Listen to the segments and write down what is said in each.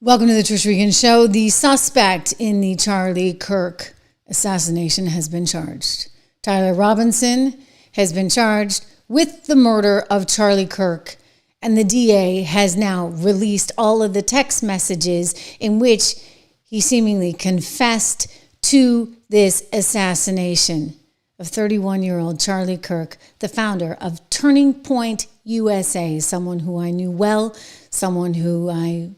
Welcome to the Trish Regan Show. The suspect in the Charlie Kirk assassination has been charged. Tyler Robinson has been charged with the murder of Charlie Kirk, and the DA has now released all of the text messages in which he seemingly confessed to this assassination of 31-year-old Charlie Kirk, the founder of Turning Point USA, someone who I knew well, someone who I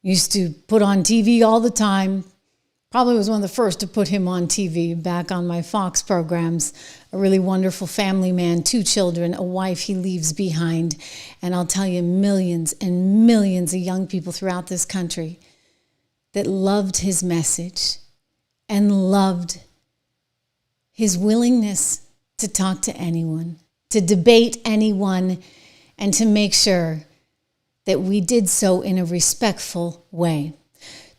used to put on TV all the time. Probably was one of the first to put him on TV back on my Fox programs. A really wonderful family man, 2 children, a wife he leaves behind. And I'll tell you, millions and millions of young people throughout this country that loved his message and loved his willingness to talk to anyone, to debate anyone, and to make sure that we did so in a respectful way.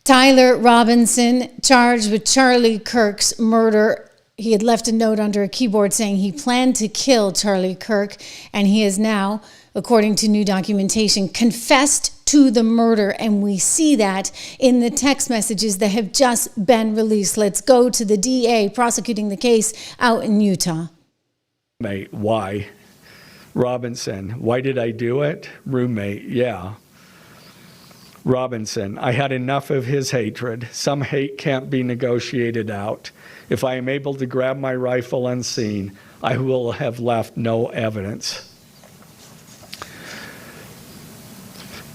Tyler Robinson, charged with Charlie Kirk's murder. He had left a note under a keyboard saying he planned to kill Charlie Kirk, and he has now, according to new documentation, confessed to the murder, and we see that in the text messages that have just been released. Let's go to the DA prosecuting the case out in Utah. Mate, why? Robinson, why did I do it? Roommate, yeah. Robinson, I had enough of his hatred. Some hate can't be negotiated out. If I am able to grab my rifle unseen, I will have left no evidence.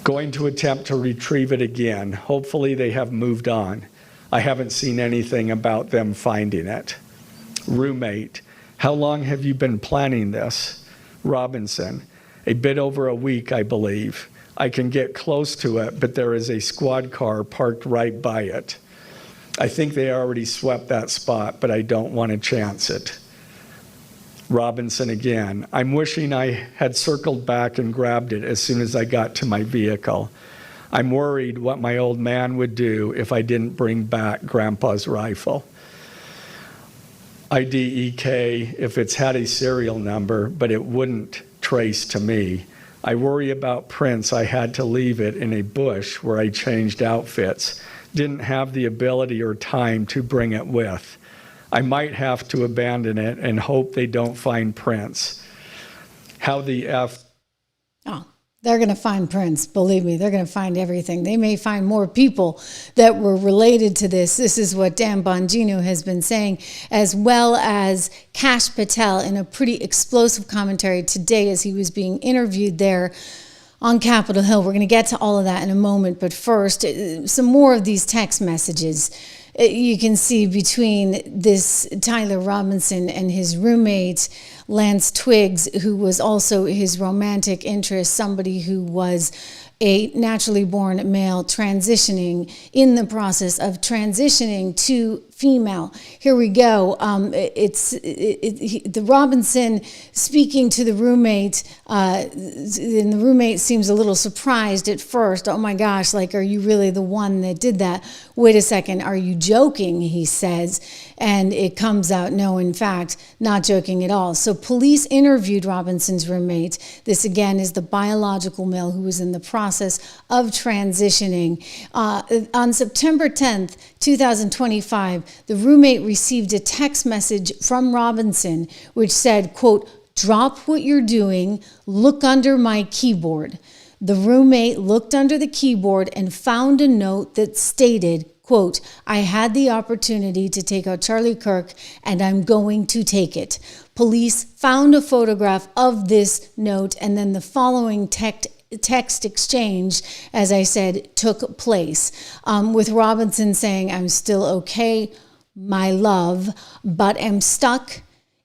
Going to attempt to retrieve it again. Hopefully they have moved on. I haven't seen anything about them finding it. Roommate, how long have you been planning this? Robinson, a bit over a week, I believe. I can get close to it, but there is a squad car parked right by it. I think they already swept that spot, but I don't want to chance it. Robinson again, I'm wishing I had circled back and grabbed it as soon as I got to my vehicle. I'm worried what my old man would do if I didn't bring back Grandpa's rifle. IDEK if it's had a serial number, but it wouldn't trace to me. I worry about prints. I had to leave it in a bush where I changed outfits. Didn't have the ability or time to bring it with. I might have to abandon it and hope they don't find prints. How the F... Oh, they're going to find prints. Believe me, they're going to find everything. They may find more people that were related to this. This is what Dan Bongino has been saying, as well as Kash Patel in a pretty explosive commentary today as he was being interviewed there on Capitol Hill. We're going to get to all of that in a moment. But first, some more of these text messages you can see between this Tyler Robinson and his roommate, Lance Twiggs, who was also his romantic interest, somebody who was a naturally born male transitioning in the process of transitioning to female. Here we go. The Robinson speaking to the roommate, and the roommate seems a little surprised at first. Oh my gosh, like, are you really the one that did that? Wait a second, are you joking? He says, and it comes out, no, in fact, not joking at all. So police interviewed Robinson's roommate. This again is the biological male who was in the process of transitioning. On September 10th, 2025, the roommate received a text message from Robinson which said, quote, "Drop what you're doing, look under my keyboard." The roommate looked under the keyboard and found a note that stated, quote, "I had the opportunity to take out Charlie Kirk and I'm going to take it." Police found a photograph of this note, and then the following text exchange, as I said, took place, with Robinson saying, "I'm still okay, my love, but am stuck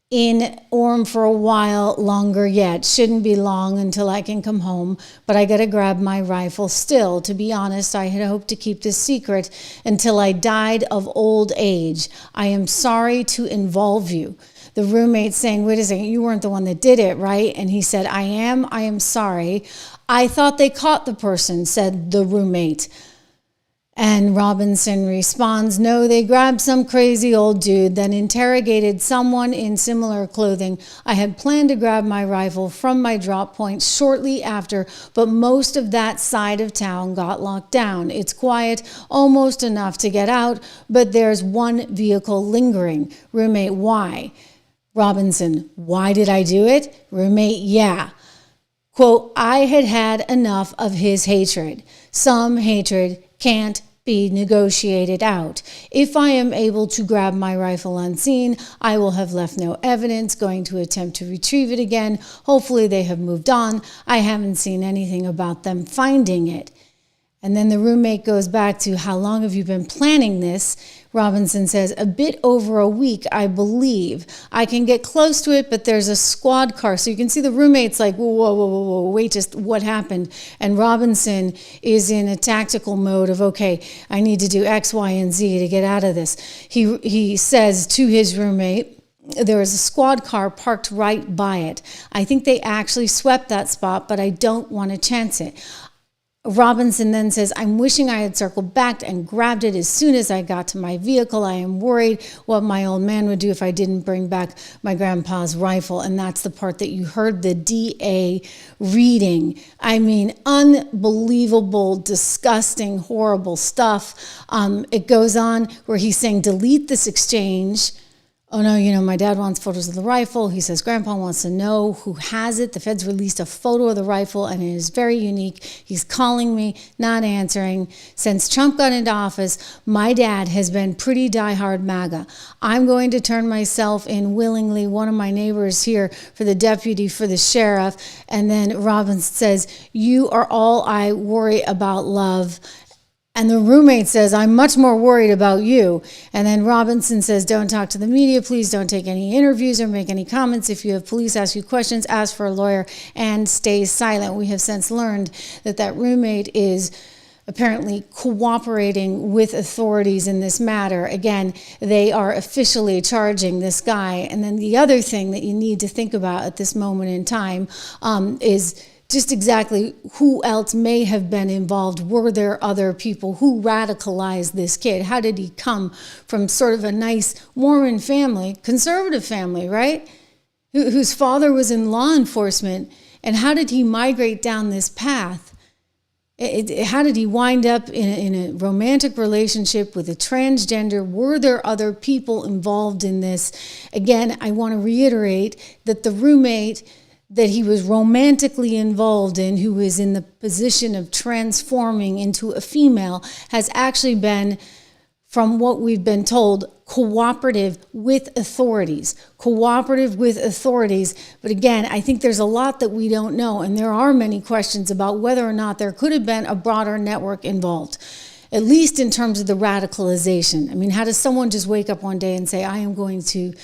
in Orem for a while longer yet. Shouldn't be long until I can come home, but I gotta grab my rifle still. To be honest, I had hoped to keep this secret until I died of old age. I am sorry to involve you." The roommate saying, "Wait a second, you weren't the one that did it, right?" And he said, I am sorry. "I thought they caught the person," said the roommate. And Robinson responds, no, they grabbed some crazy old dude, then interrogated someone in similar clothing. I had planned to grab my rifle from my drop point shortly after, but most of that side of town got locked down. It's quiet, almost enough to get out, but there's one vehicle lingering. Roommate, why? Robinson, why did I do it? Roommate, yeah. Quote, I had had enough of his hatred. Some hatred can't be negotiated out. If I am able to grab my rifle unseen, I will have left no evidence, going to attempt to retrieve it again. Hopefully they have moved on. I haven't seen anything about them finding it. And then the roommate goes back to, how long have you been planning this? Robinson says, a bit over a week, I believe. I can get close to it, but there's a squad car. So you can see the roommate's like, whoa, wait, just what happened? And Robinson is in a tactical mode of, okay, I need to do X, Y, and Z to get out of this. He says to his roommate, there is a squad car parked right by it. I think they actually swept that spot, but I don't want to chance it. Robinson then says, I'm wishing I had circled back and grabbed it as soon as I got to my vehicle. I am worried what my old man would do if I didn't bring back my grandpa's rifle. And that's the part that you heard the DA reading. I mean, unbelievable, disgusting, horrible stuff. It goes on where he's saying, delete this exchange. Oh no, my dad wants photos of the rifle. He says grandpa wants to know who has it. The feds released a photo of the rifle and it is very unique. He's calling me, not answering. Since Trump got into office, my dad has been pretty diehard MAGA. I'm going to turn myself in willingly. One of my neighbors here for the deputy, for the sheriff. And then Robinson says, you are all I worry about, love. And the roommate says, I'm much more worried about you. And then Robinson says, don't talk to the media. Please don't take any interviews or make any comments. If you have police ask you questions, ask for a lawyer and stay silent. We have since learned that roommate is apparently cooperating with authorities in this matter. Again, they are officially charging this guy. And then the other thing that you need to think about at this moment in time is just exactly who else may have been involved. Were there other people who radicalized this kid? How did he come from sort of a nice Mormon family, conservative family, right? Whose father was in law enforcement. And how did he migrate down this path? How did he wind up in a romantic relationship with a transgender? Were there other people involved in this? Again, I want to reiterate that the roommate that he was romantically involved in, who is in the position of transforming into a female, has actually been, from what we've been told, cooperative with authorities. But again, I think there's a lot that we don't know, and there are many questions about whether or not there could have been a broader network involved, at least in terms of the radicalization. I mean, how does someone just wake up one day and say, I'm going to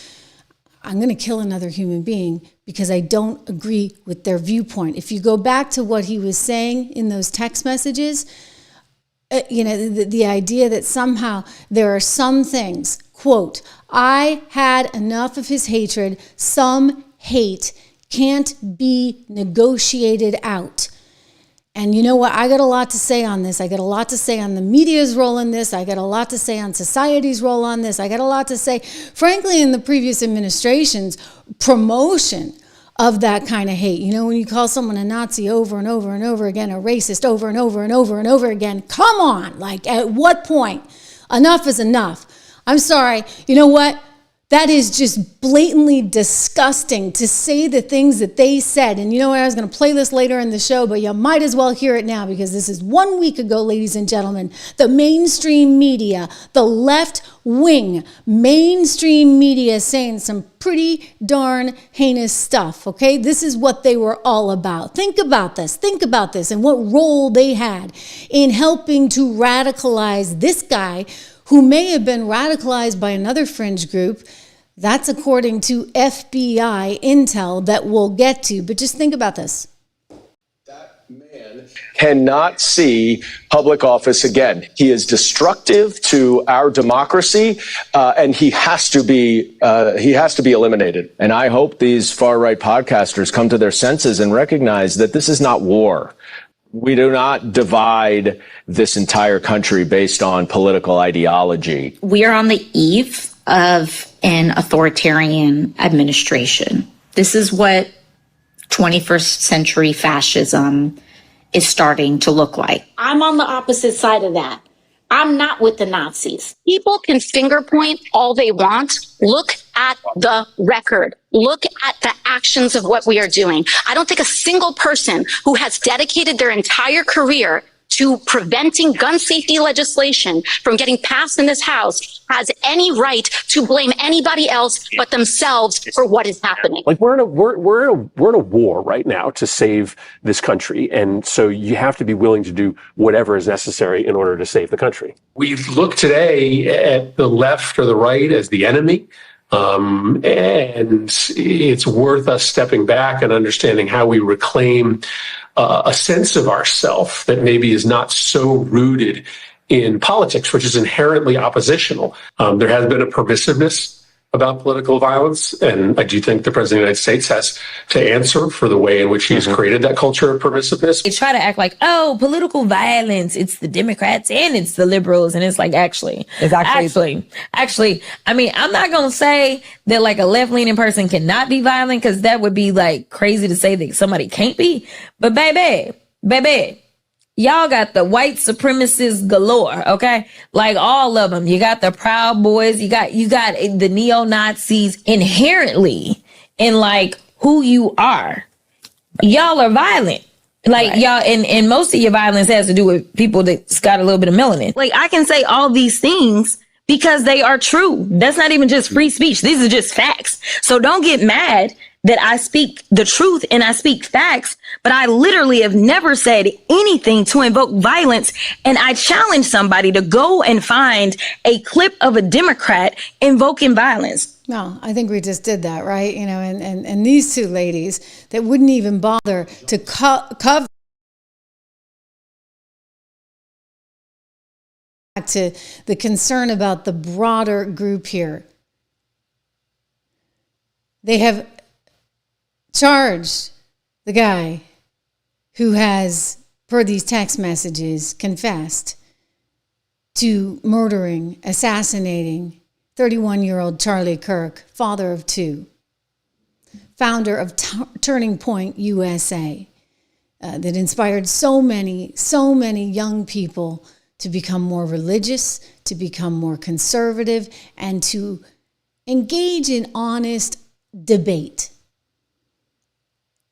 kill another human being because I don't agree with their viewpoint? If you go back to what he was saying in those text messages, the idea that somehow there are some things, quote, I had enough of his hatred. Some hate can't be negotiated out. And you know what? I got a lot to say on this. I got a lot to say on the media's role in this. I got a lot to say on society's role on this. I got a lot to say, frankly, in the previous administration's promotion of that kind of hate. When you call someone a Nazi over and over and over again, a racist over and over and over and over again, come on, like at what point? Enough is enough. I'm sorry. You know what? That is just blatantly disgusting to say the things that they said. And you know what? I was going to play this later in the show, but you might as well hear it now because this is 1 week ago, ladies and gentlemen. The mainstream media, the left-wing mainstream media saying some pretty darn heinous stuff, okay? This is what they were all about. Think about this and what role they had in helping to radicalize this guy who may have been radicalized by another fringe group. That's according to FBI intel that we'll get to. But just think about this. That man cannot see public office again. He is destructive to our democracy, and he has to be eliminated. And I hope these far-right podcasters come to their senses and recognize that this is not war. We do not divide this entire country based on political ideology. We are on the eve of an authoritarian administration. This is what 21st century fascism is starting to look like. I'm on the opposite side of that. I'm not with the Nazis. People can finger point all they want. Look at the record. Look at the actions of what we are doing. I don't think a single person who has dedicated their entire career to preventing gun safety legislation from getting passed in this House has any right to blame anybody else but themselves for what is happening. Like we're in a war right now to save this country, and so you have to be willing to do whatever is necessary in order to save the country. We look today at the left or the right as the enemy. And it's worth us stepping back and understanding how we reclaim a sense of ourself that maybe is not so rooted in politics, which is inherently oppositional. There has been a permissiveness about political violence, and I do think the President of the United States has to answer for the way in which he's created that culture of permissiveness. They try to act like, oh, political violence, it's the Democrats and it's the liberals, and it's like, actually, I mean, I'm not going to say that like a left-leaning person cannot be violent, because that would be like crazy to say that somebody can't be, but baby, y'all got the white supremacists galore, okay? Like all of them. You got the Proud Boys. You got the neo-Nazis inherently in like who you are. Y'all are violent. Like y'all, and most of your violence has to do with people that's got a little bit of melanin. Like I can say all these things because they are true. That's not even just free speech. These are just facts. So don't get mad that I speak the truth and I speak facts, but I literally have never said anything to invoke violence. And I challenge somebody to go and find a clip of a Democrat invoking violence. No, I think we just did that, right? You know, and these two ladies that wouldn't even bother to cover to the concern about the broader group here. They have charged the guy who has, per these text messages, confessed to murdering, assassinating 31-year-old Charlie Kirk, father of two, founder of Turning Point USA, that inspired so many young people to become more religious, to become more conservative, and to engage in honest debate.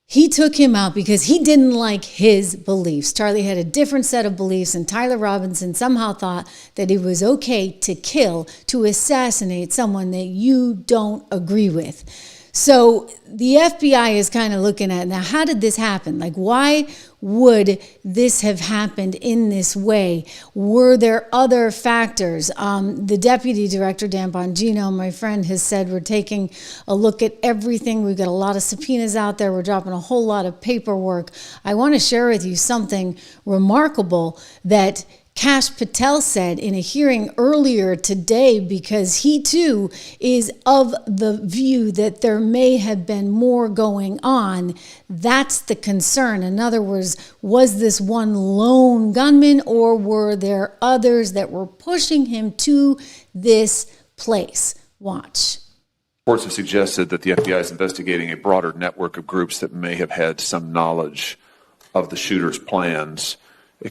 He took him out because he didn't like his beliefs. Charlie had a different set of beliefs, and Tyler Robinson somehow thought that it was okay to kill, to assassinate someone that you don't agree with. So the FBI is kind of looking at, now, how did this happen? Like, why would this have happened in this way? Were there other factors? The deputy director, Dan Bongino, my friend, has said we're taking a look at everything. We've got a lot of subpoenas out there. We're dropping a whole lot of paperwork. I want to share with you something remarkable that Kash Patel said in a hearing earlier today, because he too is of the view that there may have been more going on. That's the concern. In other words, was this one lone gunman, or were there others that were pushing him to this place? Watch. Reports have suggested that the FBI is investigating a broader network of groups that may have had some knowledge of the shooter's plans.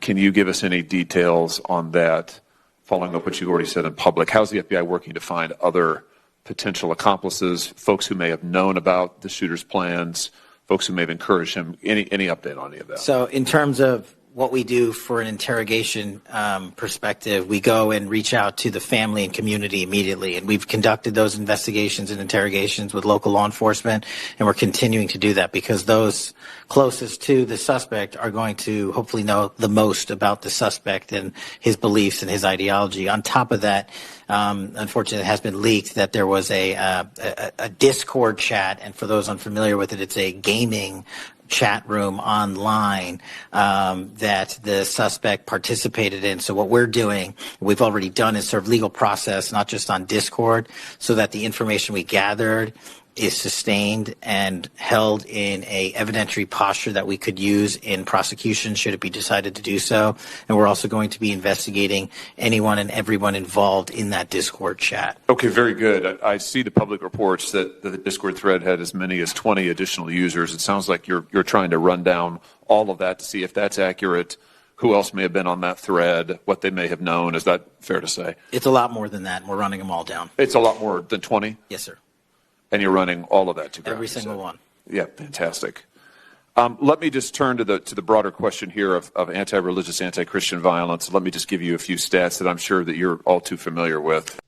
Can you give us any details on that, following up what you already said in public? How's the FBI working to find other potential accomplices, folks who may have known about the shooter's plans, folks who may have encouraged him? Any update on any of that? So in terms of what we do for an interrogation perspective, we go and reach out to the family and community immediately. And we've conducted those investigations and interrogations with local law enforcement, and we're continuing to do that because those closest to the suspect are going to hopefully know the most about the suspect and his beliefs and his ideology. On top of that, unfortunately, it has been leaked that there was a Discord chat, and for those unfamiliar with it, it's a gaming chat room online that the suspect participated in. So what we're doing, we've already done, is serve legal process, not just on Discord, so that the information we gathered is sustained and held in a evidentiary posture that we could use in prosecution should it be decided to do so. And we're also going to be investigating anyone and everyone involved in that Discord chat. Okay, very good. I see the public reports that the Discord thread had as many as 20 additional users. It sounds like you're trying to run down all of that to see if that's accurate, who else may have been on that thread, what they may have known. Is that fair to say? It's a lot more than that, and we're running them all down. It's a lot more than 20? Yes, sir. And you're running all of that to ground? Every single one. Yeah, fantastic. Let me just turn to the broader question here of anti-religious, anti-Christian violence. Let me just give you a few stats that I'm sure that you're all too familiar with.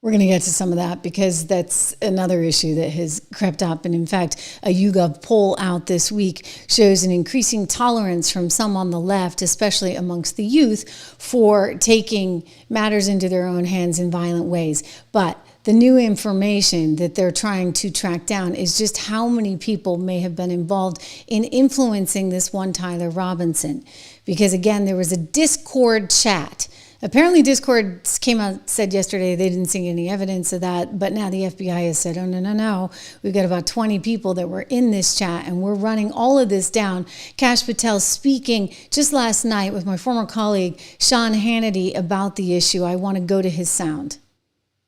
We're going to get to some of that because that's another issue that has crept up. And in fact, a YouGov poll out this week shows an increasing tolerance from some on the left, especially amongst the youth, for taking matters into their own hands in violent ways. But the new information that they're trying to track down is just how many people may have been involved in influencing this one Tyler Robinson. Because again, there was a Discord chat. Apparently Discord came out, said yesterday they didn't see any evidence of that, but now the FBI has said, oh, no. We've got about 20 people that were in this chat, and we're running all of this down. Kash Patel speaking just last night with my former colleague, Sean Hannity, about the issue. I want to go to his sound.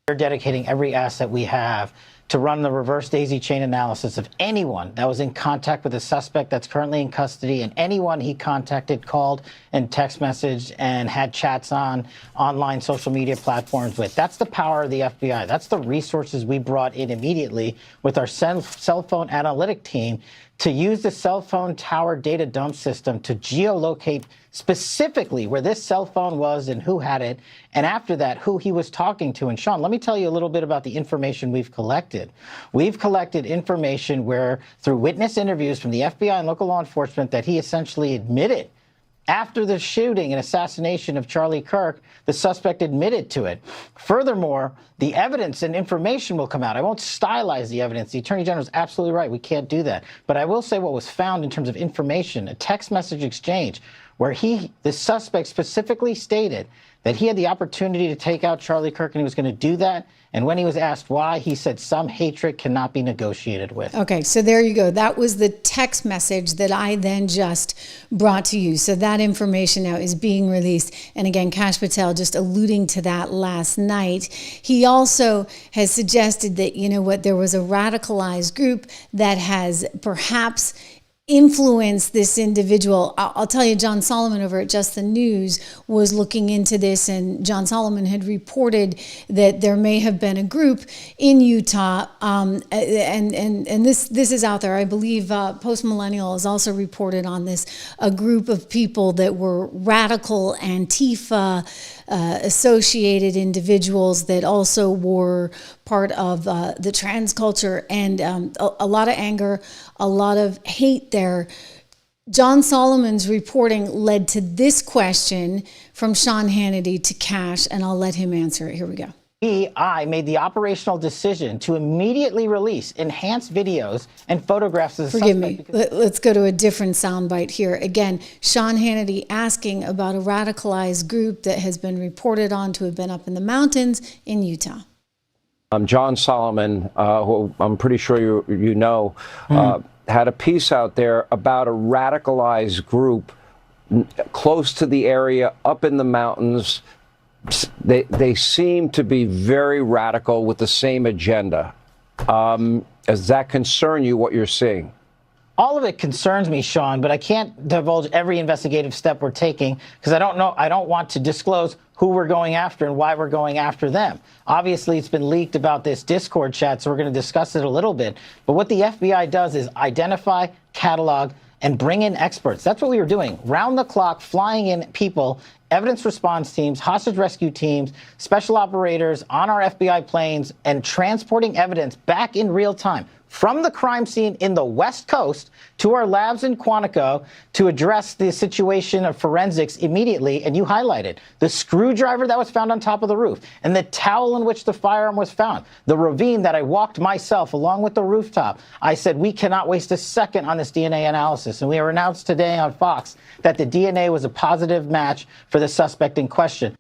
We're dedicating every asset we have to run the reverse daisy chain analysis of anyone that was in contact with a suspect that's currently in custody and anyone he contacted, called, and text messaged and had chats on online social media platforms with. That's the power of the FBI. That's the resources we brought in immediately with our cell phone analytic team to use the cell phone tower data dump system to geolocate specifically where this cell phone was and who had it, and after that, who he was talking to. And Sean, let me tell you a little bit about the information we've collected. We've collected information where, through witness interviews from the FBI and local law enforcement, that he essentially admitted after the shooting and assassination of Charlie Kirk, the suspect admitted to it. Furthermore, the evidence and information will come out. I won't stylize the evidence. The Attorney General is absolutely right. We can't do that. But I will say what was found in terms of information, a text message exchange where the suspect specifically stated that he had the opportunity to take out Charlie Kirk and he was going to do that. And when he was asked why, he said some hatred cannot be negotiated with. Okay, so there you go. That was the text message that I then just brought to you. So that information now is being released. And again, Kash Patel just alluding to that last night. He also has suggested that, you know what, there was a radicalized group that has perhaps influence this individual. I'll tell you, John Solomon over at Just the News was looking into this, and John Solomon had reported that there may have been a group in Utah, and this is out there. I believe Post Millennial has also reported on this, a group of people that were radical Antifa associated individuals that also were part of the trans culture, and a lot of anger, a lot of hate there. John Solomon's reporting led to this question from Sean Hannity to Kash, and I'll let him answer it. Here we go. I made the operational decision to immediately release enhanced videos and photographs of the Forgive me. Let's go to a different soundbite here. Again, Sean Hannity asking about a radicalized group that has been reported on to have been up in the mountains in Utah. John Solomon, who I'm pretty sure you know, had a piece out there about a radicalized group close to the area, up in the mountains. They seem to be very radical with the same agenda. Does that concern you, what you're seeing? All of it concerns me, Sean, but I can't divulge every investigative step we're taking because I don't know. I don't want to disclose who we're going after and why we're going after them. Obviously, it's been leaked about this Discord chat, so we're going to discuss it a little bit. But what the FBI does is identify, catalog, and bring in experts. That's what we were doing. Round the clock, flying in people, evidence response teams, hostage rescue teams, special operators on our FBI planes, and transporting evidence back in real time from the crime scene in the West Coast to our labs in Quantico to address the situation of forensics immediately. And you highlighted the screwdriver that was found on top of the roof and the towel in which the firearm was found, the ravine that I walked myself along with the rooftop. I said, we cannot waste a second on this DNA analysis. And we were announced today on Fox that the DNA was a positive match for the suspect in question.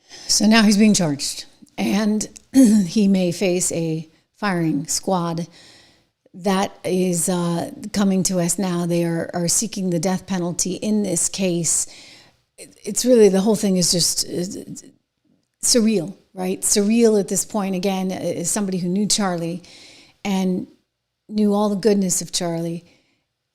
So now he's being charged. And he may face a firing squad. That is coming to us now. They are seeking the death penalty in this case. It's really, the whole thing is just surreal, right? Surreal at this point. Again, as somebody who knew Charlie and knew all the goodness of Charlie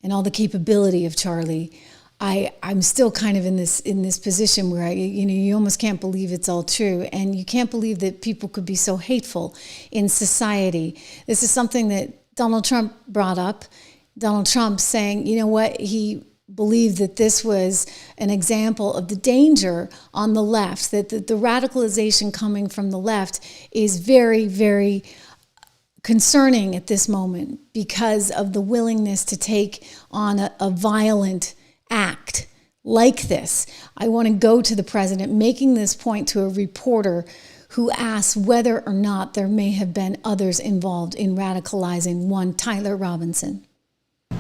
and all the capability of Charlie, I'm still kind of in this position where you almost can't believe it's all true, and you can't believe that people could be so hateful in society. This is something that Donald Trump brought up. Donald Trump saying, you know what, he believed that this was an example of the danger on the left, that the radicalization coming from the left is very, very concerning at this moment because of the willingness to take on a violent act like this. I want to go to the president making this point to a reporter who asked whether or not there may have been others involved in radicalizing one Tyler Robinson.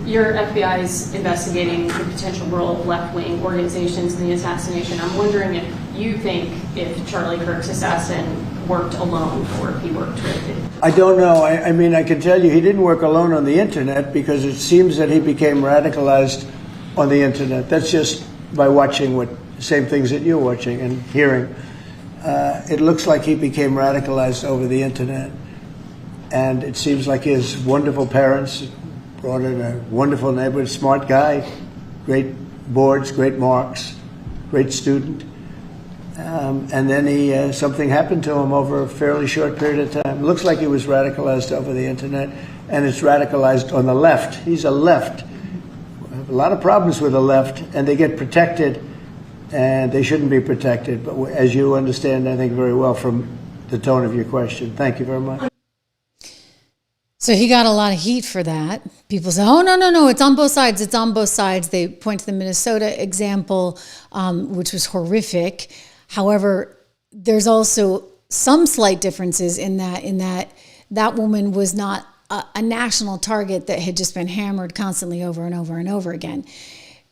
Your FBI is investigating the potential role of left-wing organizations in the assassination. I'm wondering if you think if Charlie Kirk's assassin worked alone or if he worked with it. I don't know. I mean, I can tell you he didn't work alone on the internet, because it seems that he became radicalized on the internet. That's just by watching same things that you're watching and hearing. It looks like he became radicalized over the internet. And it seems like his wonderful parents brought in a wonderful neighborhood, smart guy, great boards, great marks, great student. And then something happened to him over a fairly short period of time. It looks like he was radicalized over the internet, and it's radicalized on the left. He's a left. We have a lot of problems with the left, and they get protected, and they shouldn't be protected. But as you understand, I think very well from the tone of your question. Thank you very much. So he got a lot of heat for that. People say, oh, no, it's on both sides. It's on both sides. They point to the Minnesota example, which was horrific. However, there's also some slight differences in that woman was not a national target that had just been hammered constantly over and over and over again.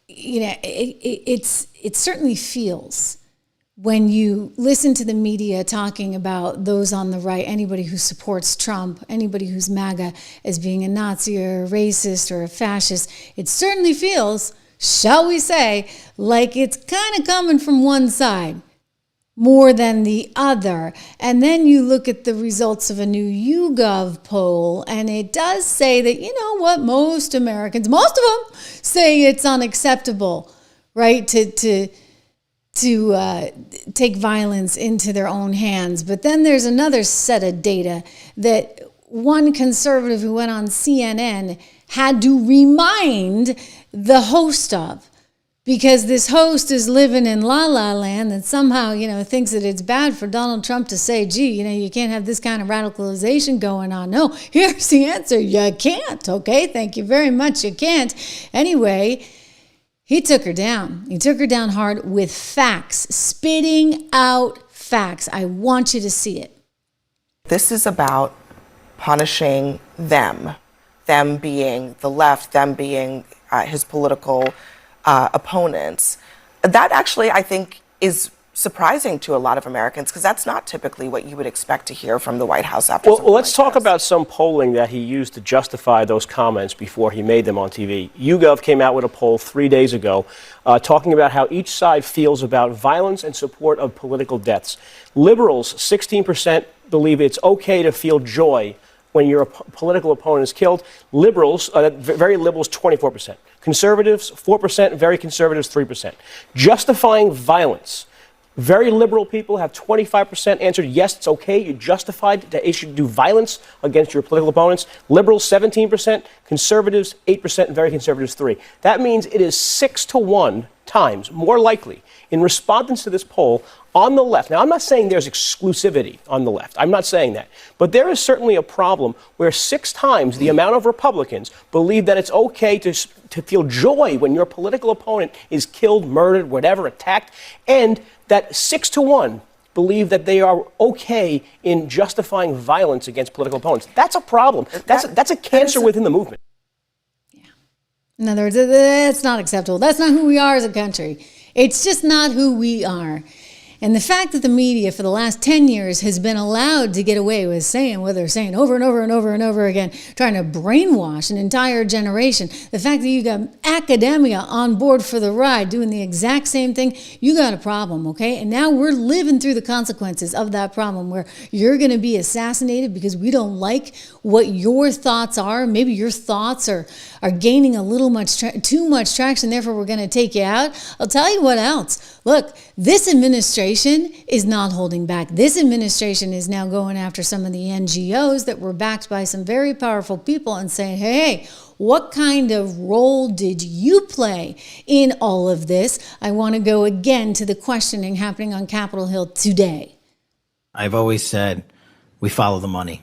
You know, it certainly feels, when you listen to the media talking about those on the right, anybody who supports Trump, anybody who's MAGA, as being a Nazi or a racist or a fascist, it certainly feels, shall we say, like it's kind of coming from one side more than the other. And then you look at the results of a new YouGov poll, and it does say that, you know what, most Americans, most of them say it's unacceptable, right, to take violence into their own hands. But then there's another set of data that one conservative who went on CNN had to remind the host of, because this host is living in la-la land that somehow, thinks that it's bad for Donald Trump to say, gee, you can't have this kind of radicalization going on. No, here's the answer. You can't. Okay, thank you very much. You can't. Anyway, he took her down. He took her down hard with facts, spitting out facts. I want you to see it. This is about punishing them being the left, them being his political opponents. That actually, I think, is surprising to a lot of Americans, because that's not typically what you would expect to hear from the White House after. Well, let's talk about some polling that he used to justify those comments before he made them on TV. YouGov came out with a poll 3 days ago talking about how each side feels about violence and support of political deaths. Liberals, 16%, believe it's okay to feel joy when your political opponent is killed. Liberals, very liberals, 24%. Conservatives, 4%. Very conservatives, 3%. Justifying violence. Very liberal people have 25% answered yes, it's okay, you're justified that you should do violence against your political opponents. Liberals, 17%, conservatives, 8%, and very conservatives, 3%. That means it is 6 to 1 times more likely in respondents to this poll on the left. Now, I'm not saying there's exclusivity on the left. I'm not saying that. But there is certainly a problem where 6 times the amount of Republicans believe that it's okay to feel joy when your political opponent is killed, murdered, whatever, attacked, and that 6 to 1 believe that they are okay in justifying violence against political opponents. That's a problem. That's a cancer within the movement. Yeah. In other words, that's not acceptable. That's not who we are as a country. It's just not who we are. And the fact that the media for the last 10 years has been allowed to get away with saying what they're saying over and over and over and over again, trying to brainwash an entire generation, the fact that you got academia on board for the ride doing the exact same thing, you got a problem, okay? And now we're living through the consequences of that problem where you're going to be assassinated because we don't like what your thoughts are. Maybe your thoughts are gaining a little too much traction, therefore we're going to take you out. I'll tell you what else. Look, this administration is not holding back. This administration is now going after some of the NGOs that were backed by some very powerful people and saying, hey, what kind of role did you play in all of this? I want to go again to the questioning happening on Capitol Hill today. I've always said we follow the money.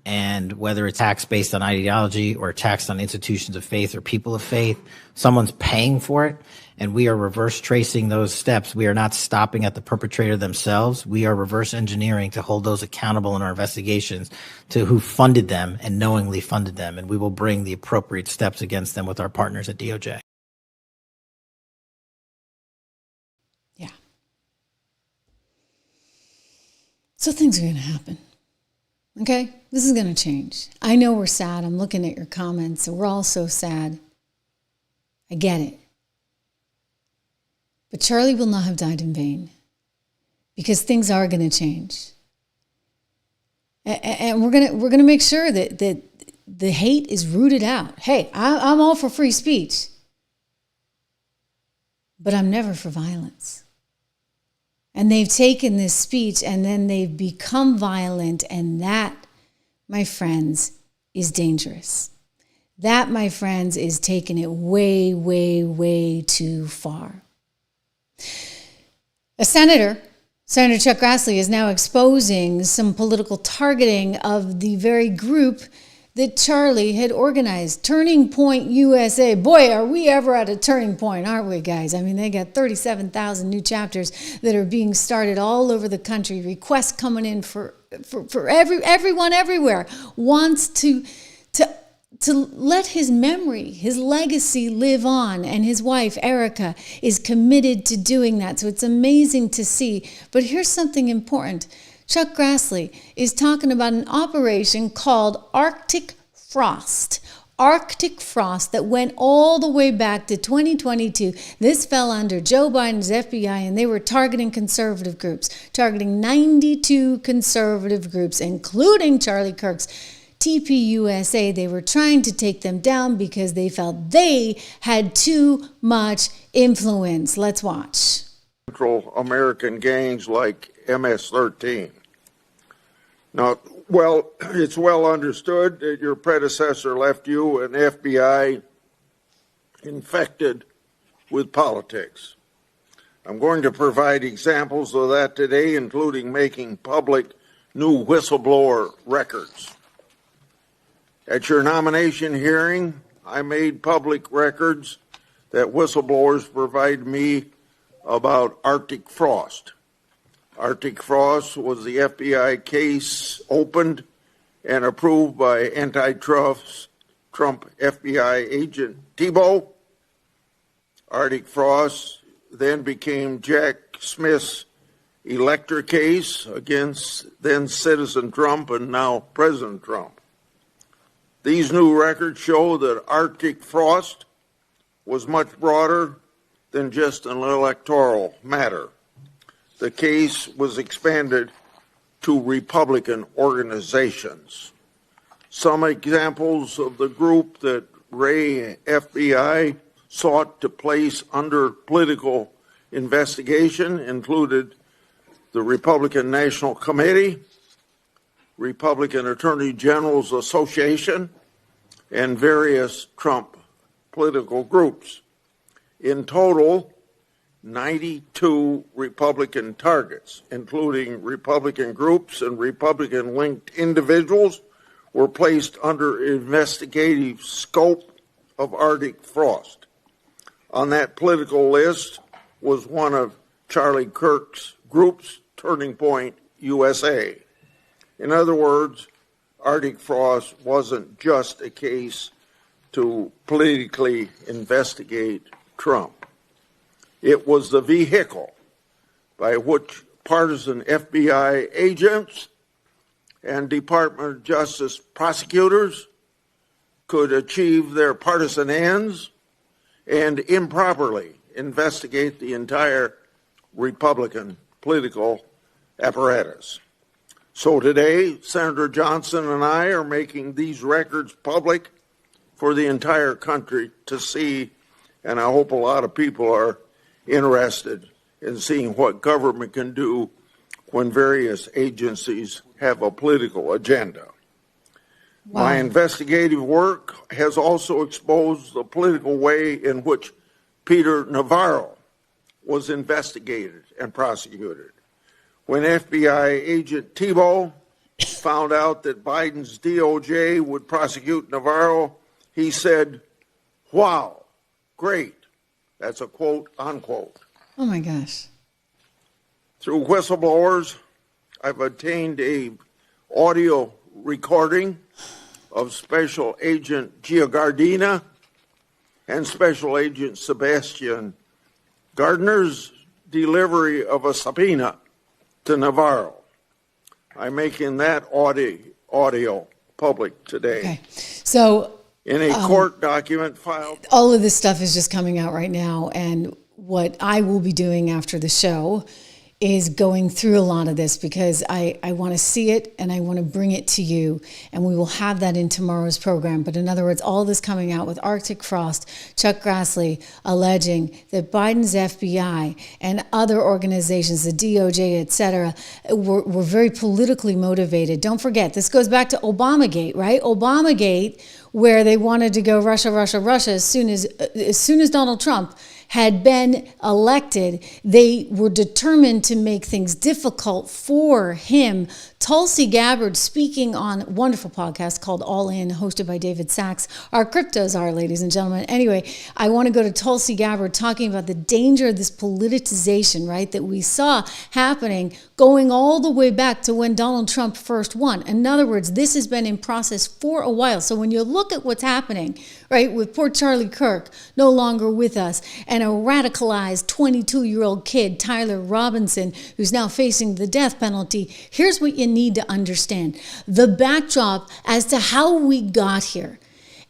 And whether it's tax based on ideology or taxed on institutions of faith or people of faith, someone's paying for it. And we are reverse tracing those steps. We are not stopping at the perpetrator themselves. We are reverse engineering to hold those accountable in our investigations to who funded them and knowingly funded them. And we will bring the appropriate steps against them with our partners at DOJ. Yeah. So things are going to happen. Okay? This is going to change. I know we're sad. I'm looking at your comments. We're all so sad. I get it. But Charlie will not have died in vain because things are going to change. And we're going to make sure that the hate is rooted out. Hey, I'm all for free speech. But I'm never for violence. And they've taken this speech and then they've become violent. And that, my friends, is dangerous. That, my friends, is taking it way, way, way too far. A senator, Senator Chuck Grassley, is now exposing some political targeting of the very group that Charlie had organized, Turning Point USA. Boy, are we ever at a turning point, aren't we, guys? I mean, they got 37,000 new chapters that are being started all over the country. Requests coming in for everyone everywhere wants to let his memory, his legacy live on. And his wife, Erica, is committed to doing that. So it's amazing to see. But here's something important. Chuck Grassley is talking about an operation called Arctic Frost. Arctic Frost that went all the way back to 2022. This fell under Joe Biden's FBI, and they were targeting conservative groups, targeting 92 conservative groups, including Charlie Kirk's TPUSA. They were trying to take them down because they felt they had too much influence. Let's watch. Central American gangs like MS-13. Now, well, it's well understood that your predecessor left you an FBI infected with politics. I'm going to provide examples of that today, including making public new whistleblower records. At your nomination hearing, I made public records that whistleblowers provide me about Arctic Frost. Arctic Frost was the FBI case opened and approved by antitrust Trump FBI agent Thibault. Arctic Frost then became Jack Smith's Electra case against then citizen Trump and now President Trump. These new records show that Arctic Frost was much broader than just an electoral matter. The case was expanded to Republican organizations. Some examples of the group that Ray FBI sought to place under political investigation included the Republican National Committee, Republican Attorney General's Association, and various Trump political groups. In total, 92 Republican targets, including Republican groups and Republican-linked individuals, were placed under investigative scope of Arctic Frost. On that political list was one of Charlie Kirk's groups, Turning Point USA. In other words, Arctic Frost wasn't just a case to politically investigate Trump. It was the vehicle by which partisan FBI agents and Department of Justice prosecutors could achieve their partisan ends and improperly investigate the entire Republican political apparatus. So today, Senator Johnson and I are making these records public for the entire country to see, and I hope a lot of people are interested in seeing what government can do when various agencies have a political agenda. Wow. My investigative work has also exposed the political way in which Peter Navarro was investigated and prosecuted. When FBI agent Thibault found out that Biden's DOJ would prosecute Navarro, he said, "Wow, great." That's a quote, unquote. Oh my gosh. Through whistleblowers, I've obtained a audio recording of Special Agent Giagardina and Special Agent Sebastian Gardner's delivery of a subpoena to Navarro. I'm making that audio public today. Okay. So in a court document filed. All of this stuff is just coming out right now. And what I will be doing after the show is going through a lot of this because I want to see it and I want to bring it to you. And we will have that in tomorrow's program. But in other words, all this coming out with Arctic Frost, Chuck Grassley alleging that Biden's FBI and other organizations, the DOJ, et cetera, were very politically motivated. Don't forget, this goes back to Obamagate, right? Obamagate, where they wanted to go Russia, Russia, Russia as soon as Donald Trump had been elected. They were determined to make things difficult for him. Tulsi Gabbard speaking on a wonderful podcast called All In, hosted by David Sachs. Our cryptos are, ladies and gentlemen. Anyway, I want to go to Tulsi Gabbard talking about the danger of this politicization, right, that we saw happening going all the way back to when Donald Trump first won. In other words, this has been in process for a while. So when you look at what's happening, right, with poor Charlie Kirk no longer with us, and a radicalized 22-year-old kid, Tyler Robinson, who's now facing the death penalty, here's what you need to understand. The backdrop as to how we got here.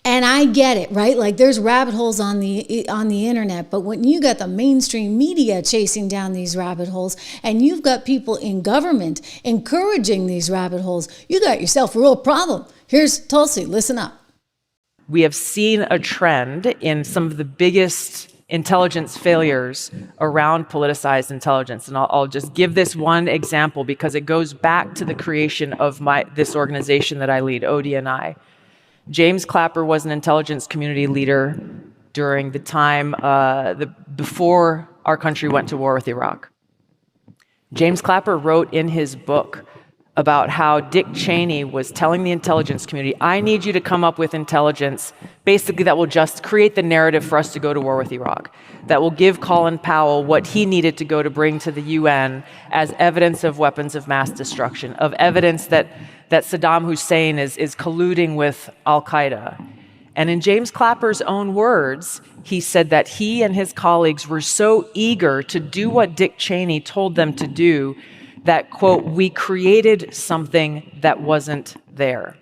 And I get it, right? Like there's rabbit holes on the internet, but when you got the mainstream media chasing down these rabbit holes and you've got people in government encouraging these rabbit holes, you got yourself a real problem. Here's Tulsi, listen up. We have seen a trend in some of the biggest intelligence failures around politicized intelligence. And I'll just give this one example because it goes back to the creation of this organization that I lead, ODNI. James Clapper was an intelligence community leader during the time before our country went to war with Iraq. James Clapper wrote in his book about how Dick Cheney was telling the intelligence community, I need you to come up with intelligence, basically that will just create the narrative for us to go to war with Iraq, that will give Colin Powell what he needed to go to bring to the UN as evidence of weapons of mass destruction, of evidence that Saddam Hussein is colluding with Al-Qaeda. And in James Clapper's own words, he said that he and his colleagues were so eager to do what Dick Cheney told them to do that, quote, we created something that wasn't there.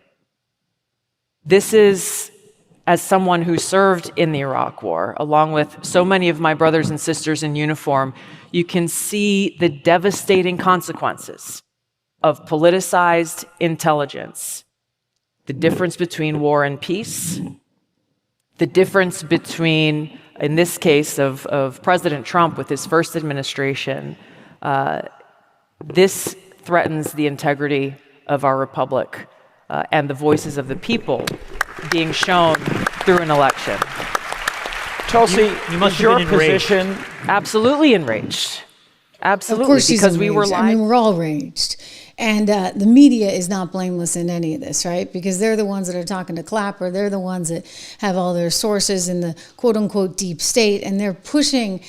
This is, as someone who served in the Iraq War, along with so many of my brothers and sisters in uniform, you can see the devastating consequences of politicized intelligence. The difference between war and peace, the difference between, in this case, of President Trump with his first administration, this threatens the integrity of our republic and the voices of the people being shown through an election. Tulsi, you must is your have been position absolutely enraged? Absolutely, Of course she's because enraged. we were lying. I mean, we're all enraged. And the media is not blameless in any of this, right? Because they're the ones that are talking to Clapper. They're the ones that have all their sources in the quote-unquote deep state. And they're pushing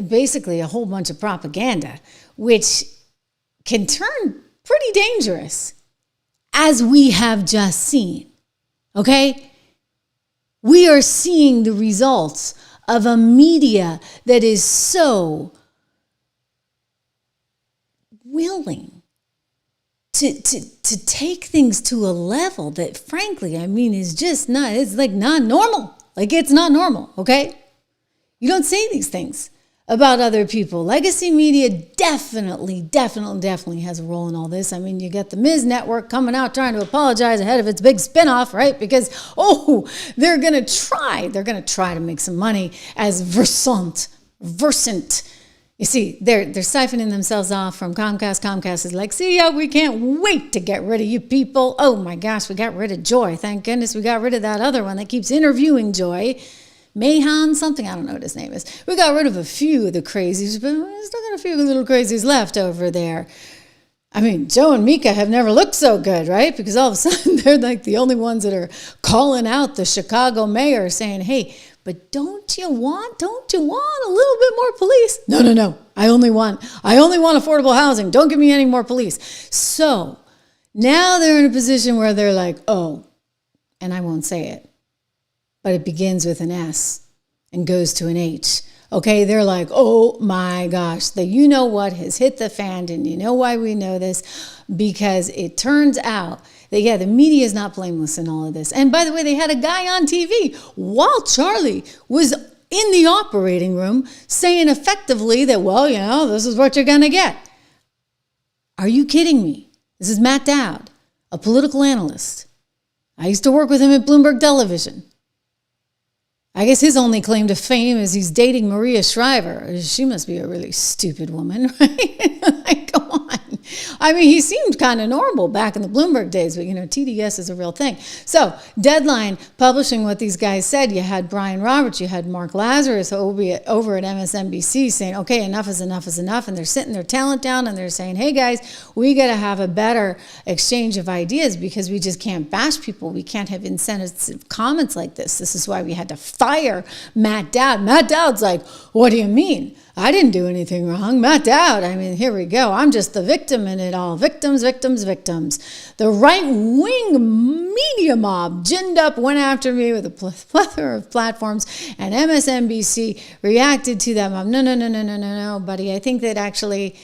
basically a whole bunch of propaganda, which can turn pretty dangerous, as we have just seen, okay? We are seeing the results of a media that is so willing to take things to a level that, frankly, I mean, is just not, it's like not normal. Like, it's not normal, okay? You don't say these things about other people. Legacy media definitely has a role in all this. I mean, you get the Ms. Network coming out trying to apologize ahead of its big spinoff, right? Because, they're going to try to make some money as Versant. You see, they're siphoning themselves off from Comcast. Comcast is like, see ya, we can't wait to get rid of you people. Oh my gosh, we got rid of Joy. Thank goodness we got rid of that other one that keeps interviewing Joy. Mahan something, I don't know what his name is. We got rid of a few of the crazies, but we still got a few little crazies left over there. I mean, Joe and Mika have never looked so good, right? Because all of a sudden they're like the only ones that are calling out the Chicago mayor saying, hey, but don't you want a little bit more police? No. I only want affordable housing. Don't give me any more police. So now they're in a position where they're like, oh, and I won't say it, but it begins with an S and goes to an H. Okay, they're like, oh my gosh, the you know what has hit the fan, and you know why we know this? Because it turns out that, the media is not blameless in all of this. And by the way, they had a guy on TV while Charlie was in the operating room saying effectively that, this is what you're going to get. Are you kidding me? This is Matt Dowd, a political analyst. I used to work with him at Bloomberg Television. I guess his only claim to fame is he's dating Maria Shriver. She must be a really stupid woman, right? Like, come on. I mean, he seemed kind of normal back in the Bloomberg days, but, TDS is a real thing. So, Deadline publishing what these guys said. You had Brian Roberts, you had Mark Lazarus over at MSNBC saying, okay, enough is enough. And they're sitting their talent down and they're saying, hey, guys, we got to have a better exchange of ideas because we just can't bash people. We can't have insensitive comments like this. This is why we had to fire Matt Dowd. Matt Dowd's like, what do you mean? I didn't do anything wrong. Matt Dowd, I mean, here we go. I'm just the victim in it all. Victims. The right-wing media mob ginned up, went after me with a plethora of platforms, and MSNBC reacted to them. No, buddy. I think that actually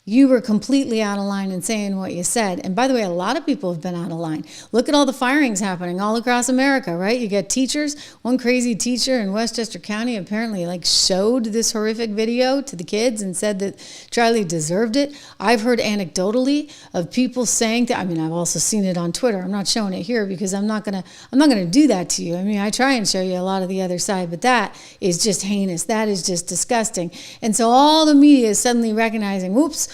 you were completely out of line in saying what you said. And by the way, a lot of people have been out of line. Look at all the firings happening all across America, right? You get teachers. One crazy teacher in Westchester County apparently showed this horrific video to the kids and said that Charlie deserved it. I've heard anecdotally of people saying that. I mean, I've also seen it on Twitter. I'm not showing it here because I'm not gonna do that to you. I mean, I try and show you a lot of the other side, but that is just heinous. That is just disgusting. And so all the media is suddenly recognizing, whoopsie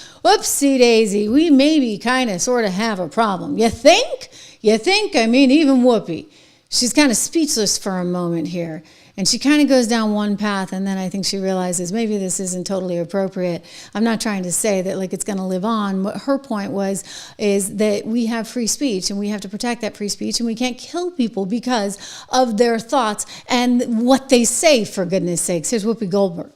daisy, we maybe kind of sort of have a problem. You think? I mean, even Whoopi, she's kind of speechless for a moment here. And she kind of goes down one path, and then I think she realizes maybe this isn't totally appropriate. I'm not trying to say that it's going to live on. What her point is that we have free speech, and we have to protect that free speech, and we can't kill people because of their thoughts and what they say, for goodness sakes. Here's Whoopi Goldberg.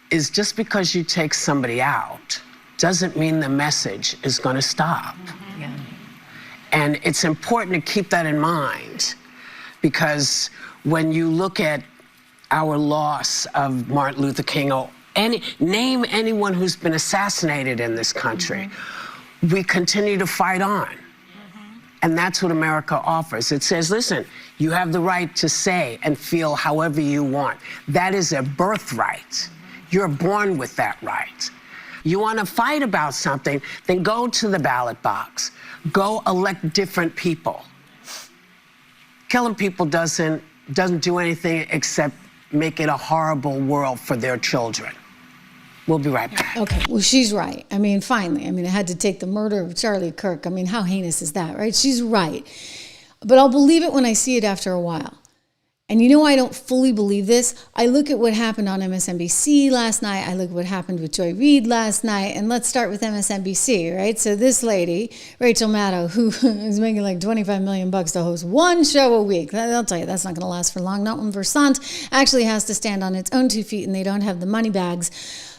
Is just because you take somebody out doesn't mean the message is going to stop. Mm-hmm. Yeah. And it's important to keep that in mind because when you look at our loss of Martin Luther King or name anyone who's been assassinated in this country, we continue to fight on. Mm-hmm. And that's what America offers. It says, listen, you have the right to say and feel however you want. That is a birthright. You're born with that right. You want to fight about something, then go to the ballot box. Go elect different people. Killing people doesn't do anything except make it a horrible world for their children. We'll be right back. Okay, well, she's right. I mean, finally. I mean, I had to take the murder of Charlie Kirk. I mean, how heinous is that, right? She's right. But I'll believe it when I see it after a while. And you know I don't fully believe this? I look at what happened on MSNBC last night. I look at what happened with Joy Reid last night. And let's start with MSNBC, right? So this lady, Rachel Maddow, who is making $25 million to host one show a week. I'll tell you, that's not going to last for long. Not when Versant actually has to stand on its own 2 feet and they don't have the money bags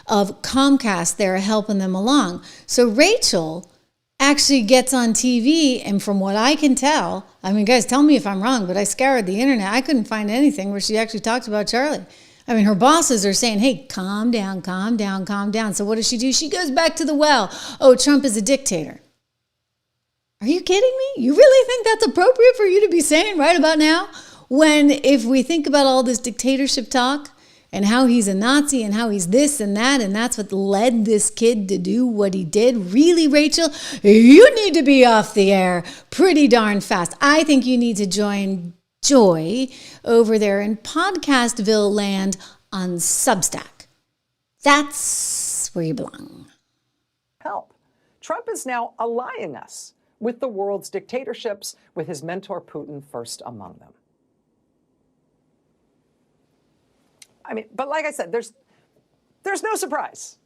of Comcast there helping them along. So Rachel actually gets on TV, and from what I can tell, I mean, guys, tell me if I'm wrong, but I scoured the internet. I couldn't find anything where she actually talked about Charlie. I mean, her bosses are saying, hey, calm down, calm down, calm down. So what does she do? She goes back to the well. Oh, Trump is a dictator. Are you kidding me? You really think that's appropriate for you to be saying right about now? When if we think about all this dictatorship talk and how he's a Nazi and how he's this and that's what led this kid to do what he did. Really, Rachel, you need to be off the air pretty darn fast. I think you need to join Joy over there in Podcastville land on Substack. That's where you belong. Help. Trump is now allying us with the world's dictatorships, with his mentor Putin first among them. I mean, but like I said, there's no surprise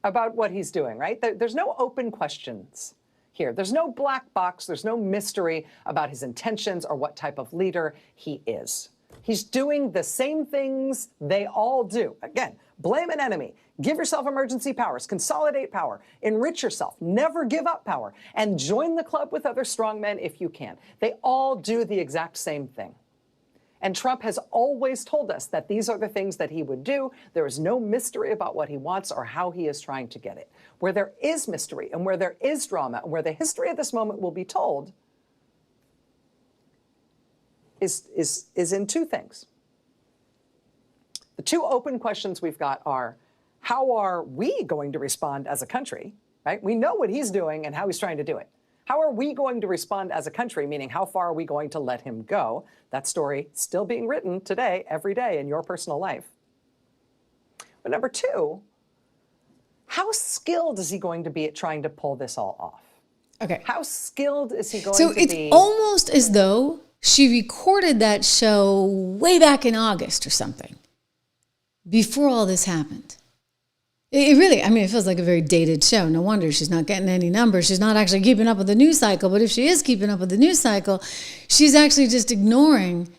about what he's doing, right? There's no open questions here. There's no black box. There's no mystery about his intentions or what type of leader he is. He's doing the same things they all do. Again, blame an enemy. Give yourself emergency powers. Consolidate power. Enrich yourself. Never give up power. And join the club with other strongmen if you can. They all do the exact same thing. And Trump has always told us that these are the things that he would do. There is no mystery about what he wants or how he is trying to get it. Where there is mystery and where there is drama and where the history of this moment will be told is in two things. The two open questions we've got are, how are we going to respond as a country, right? We know what he's doing and how he's trying to do it. How are we going to respond as a country, meaning how far are we going to let him go? That story still being written today, every day in your personal life. But number two, how skilled is he going to be at trying to pull this all off? Okay. How skilled is he going to be? So it's almost as though she recorded that show way back in August or something, before all this happened. It really, I mean, it feels like a very dated show. No wonder she's not getting any numbers. She's not actually keeping up with the news cycle. But if she is keeping up with the news cycle, she's actually just ignoring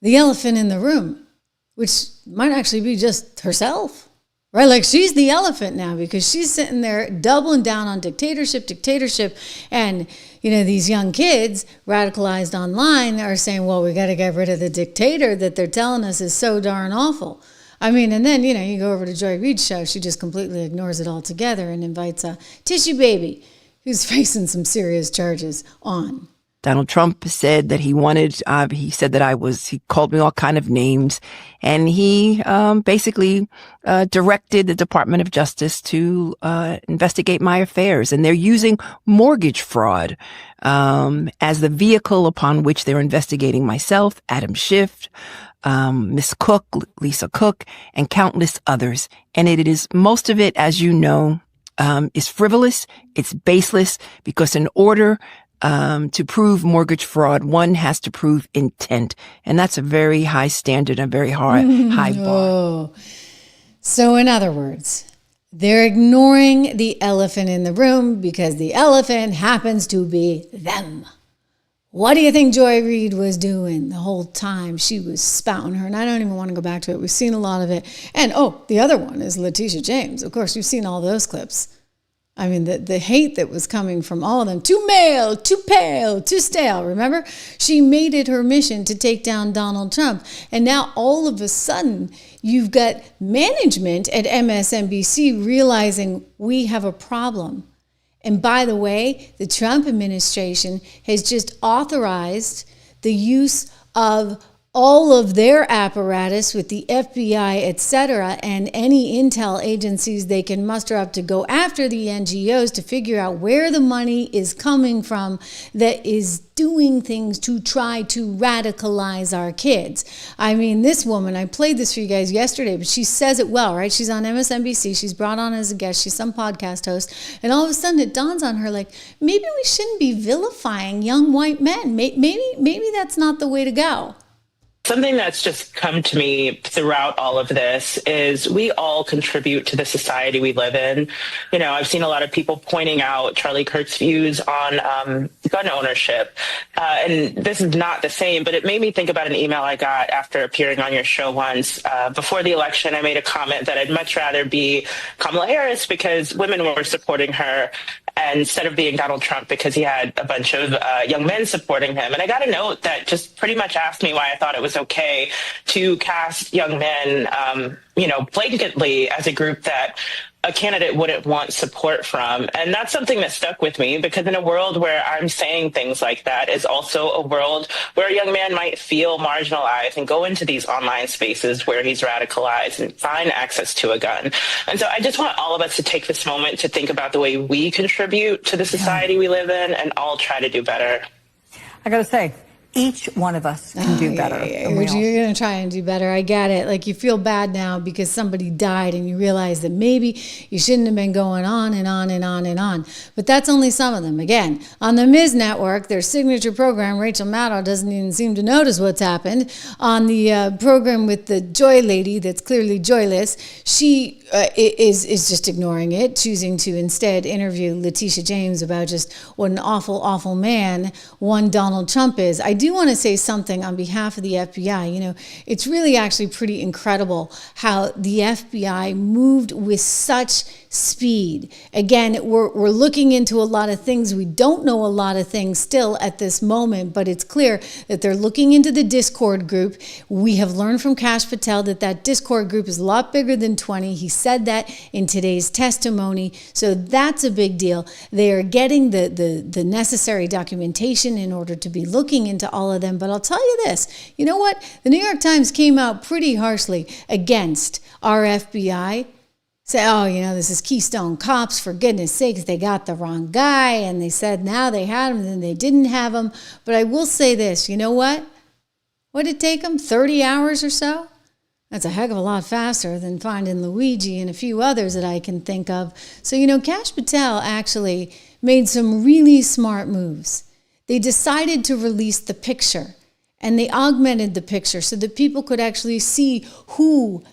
the elephant in the room, which might actually be just herself, right? Like she's the elephant now because she's sitting there doubling down on dictatorship. And, you know, these young kids radicalized online are saying, well, we got to get rid of the dictator that they're telling us is so darn awful. I mean, and then, you know, you go over to Joy Reid's show, she just completely ignores it altogether and invites a tissue baby who's facing some serious charges on. Donald Trump said that he wanted, he said that he called me all kind of names, and he basically directed the Department of Justice to investigate my affairs. And they're using mortgage fraud as the vehicle upon which they're investigating myself, Adam Schiff, Miss Cook, Lisa Cook, and countless others. And it is, most of it, as you know, is frivolous. It's baseless because in order to prove mortgage fraud, one has to prove intent. And that's a very high standard, a very high bar. Oh. So in other words, they're ignoring the elephant in the room because the elephant happens to be them. What do you think Joy Reid was doing the whole time she was spouting her? And I don't even want to go back to it. We've seen a lot of it. And, the other one is Letitia James. Of course, you've seen all those clips. I mean, the hate that was coming from all of them. Too male, too pale, too stale. Remember? She made it her mission to take down Donald Trump. And now all of a sudden, you've got management at MSNBC realizing we have a problem. And by the way, the Trump administration has just authorized the use of all of their apparatus with the FBI, et cetera, and any intel agencies they can muster up to go after the NGOs to figure out where the money is coming from that is doing things to try to radicalize our kids. I mean, this woman, I played this for you guys yesterday, but she says it well, right? She's on MSNBC. She's brought on as a guest. She's some podcast host. And all of a sudden it dawns on her, like, maybe we shouldn't be vilifying young white men. Maybe that's not the way to go. Something that's just come to me throughout all of this is we all contribute to the society we live in. You know, I've seen a lot of people pointing out Charlie Kirk's views on gun ownership. And this is not the same, but it made me think about an email I got after appearing on your show once. Before the election, I made a comment that I'd much rather be Kamala Harris because women were supporting her instead of being Donald Trump because he had a bunch of young men supporting him. And I got a note that just pretty much asked me why I thought it was was okay to cast young men, blanketly as a group that a candidate wouldn't want support from. And that's something that stuck with me, because in a world where I'm saying things like that is also a world where a young man might feel marginalized and go into these online spaces where he's radicalized and find access to a gun. And so I just want all of us to take this moment to think about the way we contribute to the society we live in and all try to do better. I got to say, each one of us can do better. You're going to try and do better. I get it. Like, you feel bad now because somebody died and you realize that maybe you shouldn't have been going on and on and on and on. But that's only some of them. Again, on the Ms. Network, their signature program, Rachel Maddow doesn't even seem to notice what's happened. On the program with the joy lady that's clearly joyless, she is just ignoring it, choosing to instead interview Letitia James about just what an awful, awful man one Donald Trump is. I do want to say something on behalf of the FBI. You know, it's really actually pretty incredible how the FBI moved with such speed. Again, we're looking into a lot of things. We don't know a lot of things still at this moment, but it's clear that they're looking into the Discord group. We have learned from Kash Patel that Discord group is a lot bigger than 20. He said that in today's testimony. So that's a big deal. They are getting the necessary documentation in order to be looking into all of them. But I'll tell you this, you know what? The New York Times came out pretty harshly against our FBI. Say, oh, you know, this is Keystone Cops, for goodness sakes, they got the wrong guy, and they said now they had him, and then they didn't have him. But I will say this, you know what? What did it take them, 30 hours or so? That's a heck of a lot faster than finding Luigi and a few others that I can think of. So, you know, Kash Patel actually made some really smart moves. They decided to release the picture, and they augmented the picture so that people could actually see who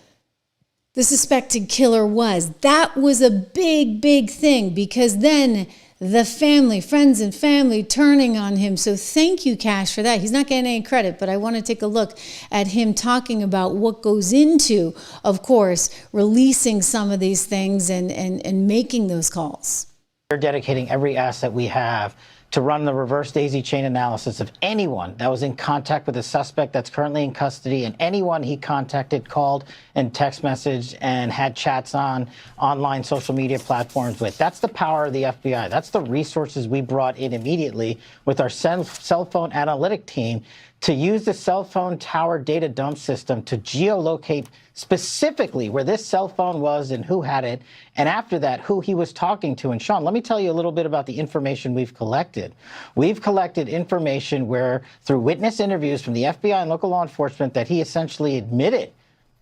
the suspected killer was. That was a big, big thing, because then the family, friends and family turning on him. So thank you, Kash, for that. He's not getting any credit, but I want to take a look at him talking about what goes into, of course, releasing some of these things and making those calls. We're dedicating every asset we have to run the reverse daisy chain analysis of anyone that was in contact with a suspect that's currently in custody, and anyone he contacted, called, and text messaged, and had chats on online social media platforms with. That's the power of the FBI. That's the resources we brought in immediately with our cell phone analytic team to use the cell phone tower data dump system to geolocate specifically where this cell phone was and who had it, and after that, who he was talking to. And Sean, let me tell you a little bit about the information we've collected. We've collected information where, through witness interviews from the FBI and local law enforcement, that he essentially admitted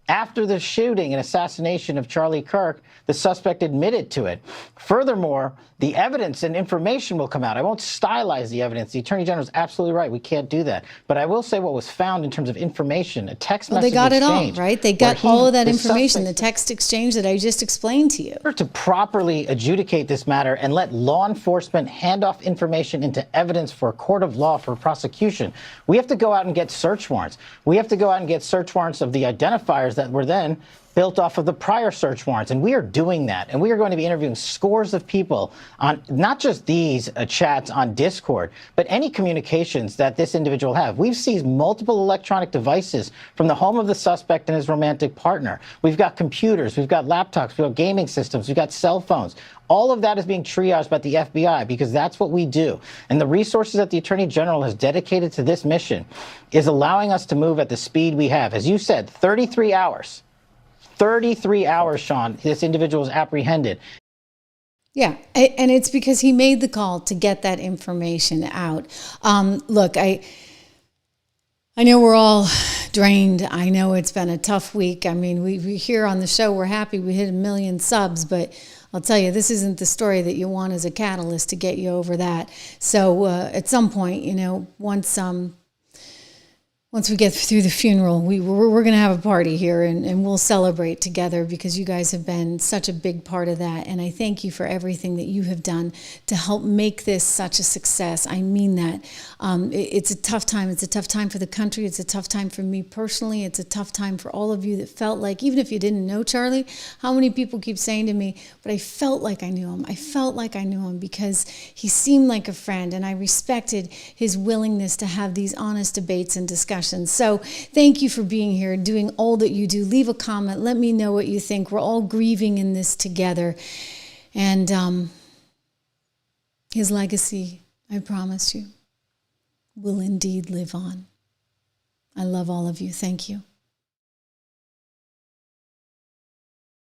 after the shooting and assassination of Charlie Kirk, the suspect admitted to it. Furthermore, the evidence and information will come out. I won't stylize the evidence. The Attorney General is absolutely right. We can't do that. But I will say what was found in terms of information, a text message exchange. Well, they got exchange, it all, right? They got all of that information, the text exchange that I just explained to you. To properly adjudicate this matter and let law enforcement hand off information into evidence for a court of law for prosecution, we have to go out and get search warrants. We have to go out and get search warrants of the identifiers that were then built off of the prior search warrants. And we are doing that. And we are going to be interviewing scores of people on not just these chats on Discord, but any communications that this individual have. We've seized multiple electronic devices from the home of the suspect and his romantic partner. We've got computers, we've got laptops, we've got gaming systems, we've got cell phones. All of that is being triaged by the FBI because that's what we do. And the resources that the Attorney General has dedicated to this mission is allowing us to move at the speed we have. As you said, 33 hours. 33 hours, Sean, this individual is apprehended. Yeah, and it's because he made the call to get that information out. Look, I know we're all drained. I know it's been a tough week. I mean, we here on the show, we're happy we hit 1 million subs, but I'll tell you, this isn't the story that you want as a catalyst to get you over that. So at some point, you know, once we get through the funeral, we're going to have a party here and we'll celebrate together because you guys have been such a big part of that. And I thank you for everything that you have done to help make this such a success. I mean that. It's a tough time. It's a tough time for the country. It's a tough time for me personally. It's a tough time for all of you that felt like, even if you didn't know Charlie, how many people keep saying to me, but I felt like I knew him. I felt like I knew him because he seemed like a friend and I respected his willingness to have these honest debates and discussions fashion. So thank you for being here, doing all that you do. Leave a comment. Let me know what you think. We're all grieving in this together. And his legacy, I promise you, will indeed live on. I love all of you. Thank you.